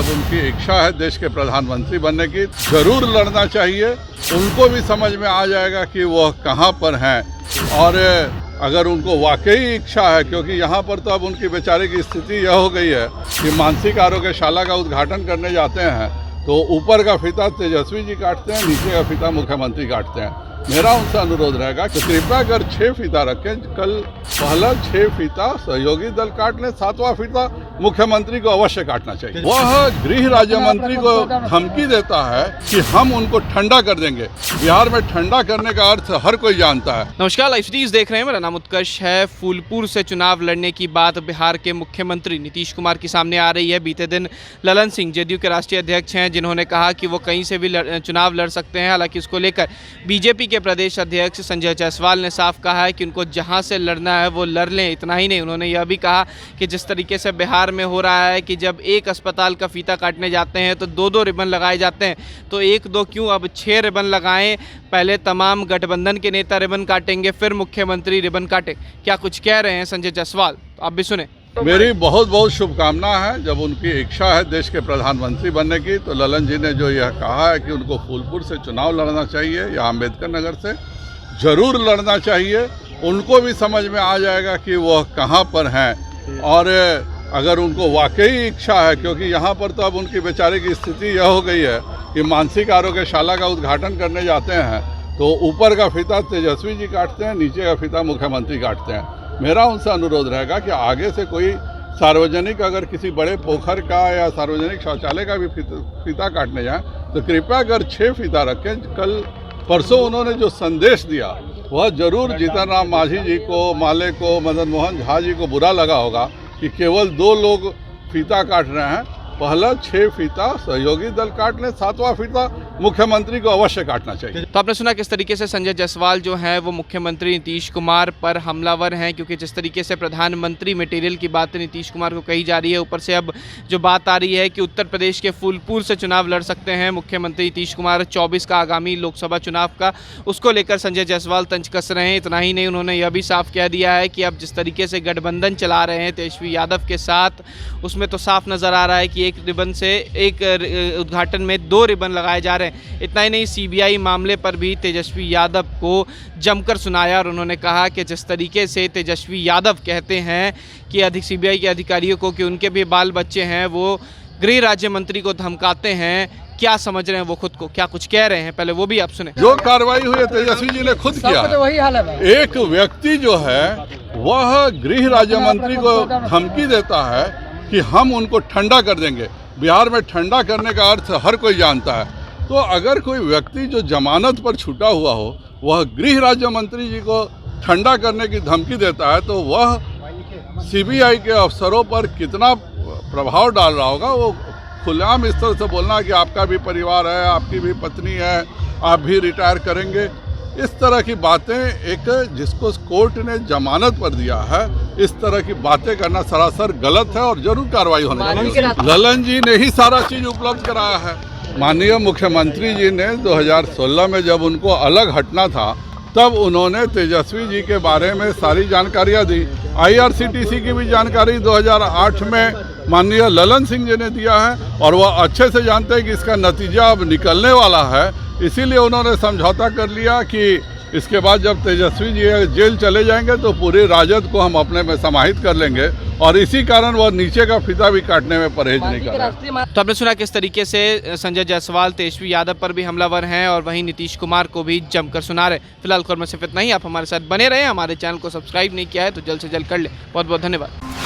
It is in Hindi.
जब उनकी इच्छा है देश के प्रधानमंत्री बनने की, जरूर लड़ना चाहिए। उनको भी समझ में आ जाएगा कि वह कहाँ पर हैं, और अगर उनको वाकई इच्छा है, क्योंकि यहाँ पर तो अब उनकी बेचारे की स्थिति यह हो गई है कि मानसिक आरोग्यशाला का उद्घाटन करने जाते हैं तो ऊपर का फीता तेजस्वी जी काटते हैं, नीचे का फीता मुख्यमंत्री काटते हैं। मेरा उनसे अनुरोध रहेगा कि कृपया कर 6 फीता रखें। कल पहला 6 फीता सहयोगी दल काट लें, 7वां फीता मुख्यमंत्री को अवश्य काटना चाहिए। वह गृह राज्य मंत्री को धमकी देता है कि हम उनको ठंडा कर देंगे। बिहार में ठंडा करने का अर्थ हर कोई जानता है। नमस्कार, लाइव सिटीज देख रहे हैं। मेरा नाम उत्कर्ष है। फूलपुर से चुनाव लड़ने की बात बिहार के मुख्यमंत्री नीतीश कुमार के सामने आ रही है। बीते दिन ललन सिंह जेडीयू के राष्ट्रीय अध्यक्ष हैं, जिन्होंने कहा कि वो कहीं से भी चुनाव लड़ सकते हैं। हालांकि इसको लेकर बीजेपी के प्रदेश अध्यक्ष संजय जायसवाल ने साफ कहा है कि उनको जहां से लड़ना है वो लड़ लें। इतना ही नहीं, उन्होंने यह भी कहा कि जिस तरीके से बिहार में हो रहा है कि जब एक अस्पताल का फीता काटने जाते हैं तो 2-2 रिबन लगाए जाते हैं, तो 1-2 क्यों, अब 6 रिबन लगाएं। पहले तमाम गठबंधन के नेता रिबन काटेंगे, फिर मुख्यमंत्री रिबन काटे। क्या कुछ कह रहे हैं संजय जायसवाल, तो आप भी सुने। मेरी बहुत बहुत शुभकामना है। जब उनकी इच्छा है देश के प्रधानमंत्री बनने की, तो ललन जी ने जो यह कहा है कि उनको फूलपुर से चुनाव लड़ना चाहिए या अम्बेडकर नगर से, जरूर लड़ना चाहिए। उनको भी समझ में आ जाएगा कि वह कहाँ पर हैं, और अगर उनको वाकई इच्छा है, क्योंकि यहाँ पर तो अब उनकी बेचारे की स्थिति यह हो गई है कि मानसिक आरोग्यशाला का उद्घाटन करने जाते हैं तो ऊपर का फीता तेजस्वी जी काटते हैं, नीचे का फीता मुख्यमंत्री काटते हैं। मेरा उनसे अनुरोध रहेगा कि आगे से कोई सार्वजनिक, अगर किसी बड़े पोखर का या सार्वजनिक शौचालय का भी फीता काटने जाए तो कृपया कर 6 फीता रखें। कल परसों उन्होंने जो संदेश दिया वह जरूर जीतन राम मांझी जी को, माले को, मदन मोहन झा जी को बुरा लगा होगा कि केवल 2 लोग फीता काट रहे हैं। पहला 6 फीता सहयोगी दल काट लें, 7वां फीता मुख्यमंत्री को अवश्य काटना चाहिए। तो आपने सुना किस तरीके से संजय जायसवाल जो है वो मुख्यमंत्री नीतीश कुमार पर हमलावर हैं, क्योंकि जिस तरीके से प्रधानमंत्री मटेरियल की बात नीतीश कुमार को कही जा रही है, ऊपर से अब जो बात आ रही है कि उत्तर प्रदेश के फूलपुर से चुनाव लड़ सकते हैं मुख्यमंत्री नीतीश कुमार 24 का आगामी लोकसभा चुनाव का, उसको लेकर संजय जायसवाल तंज कस रहे हैं। इतना ही नहीं, उन्होंने यह भी साफ कह दिया है कि अब जिस तरीके से गठबंधन चला रहे हैं तेजस्वी यादव के साथ, उसमें तो साफ नज़र आ रहा है कि एक रिबन से एक उद्घाटन में 2 रिबन लगाए जा रहे हैं। इतना ही नहीं, सीबीआई मामले पर भी तेजस्वी यादव को जमकर सुनाया, और उन्होंने कहा कि जिस तरीके से तेजस्वी यादव कहते हैं कि सीबीआई के अधिकारियों को कि उनके भी बाल बच्चे हैं, वो गृह राज्य मंत्री को धमकाते हैं। क्या समझ रहे हैं वो खुद को, क्या कुछ कह रहे हैं, पहले वो भी आप सुने। जो कार्रवाई हुई है तेजस्वी जी ने खुद किया। तो वही हाल है। एक व्यक्ति जो है वह गृह राज्य मंत्री को धमकी देता है कि हम उनको ठंडा कर देंगे। बिहार में ठंडा करने का अर्थ हर कोई जानता है। तो अगर कोई व्यक्ति जो जमानत पर छूटा हुआ हो वह गृह राज्य मंत्री जी को ठंडा करने की धमकी देता है, तो वह सीबीआई के अफसरों पर कितना प्रभाव डाल रहा होगा। वो खुलेआम इस तरह से बोलना कि आपका भी परिवार है, आपकी भी पत्नी है, आप भी रिटायर करेंगे, इस तरह की बातें, एक जिसको कोर्ट ने जमानत पर दिया है, इस तरह की बातें करना सरासर गलत है और जरूर कार्रवाई होनी चाहिए। ललन जी ने ही सारा चीज उपलब्ध कराया है। माननीय मुख्यमंत्री जी ने 2016 में जब उनको अलग हटना था, तब उन्होंने तेजस्वी जी के बारे में सारी जानकारियां दी। IRCTC की भी जानकारी 2008 में माननीय ललन सिंह जी ने दिया है, और वह अच्छे से जानते हैं कि इसका नतीजा अब निकलने वाला है। इसीलिए उन्होंने समझौता कर लिया कि इसके बाद जब तेजस्वी जी जेल चले जाएंगे तो पूरे राजद को हम अपने में समाहित कर लेंगे, और इसी कारण वह नीचे का फीता भी काटने में परहेज नहीं कर रहे। तो आपने सुना किस तरीके से संजय जायसवाल तेजस्वी यादव पर भी हमलावर हैं, और वहीं नीतीश कुमार को भी जमकर सुना रहे। फिलहाल खबर में सिर्फ इतना ही। आप हमारे साथ बने रहें, हमारे चैनल को सब्सक्राइब नहीं किया है तो जल्द से जल्द कर ले। बहुत बहुत धन्यवाद।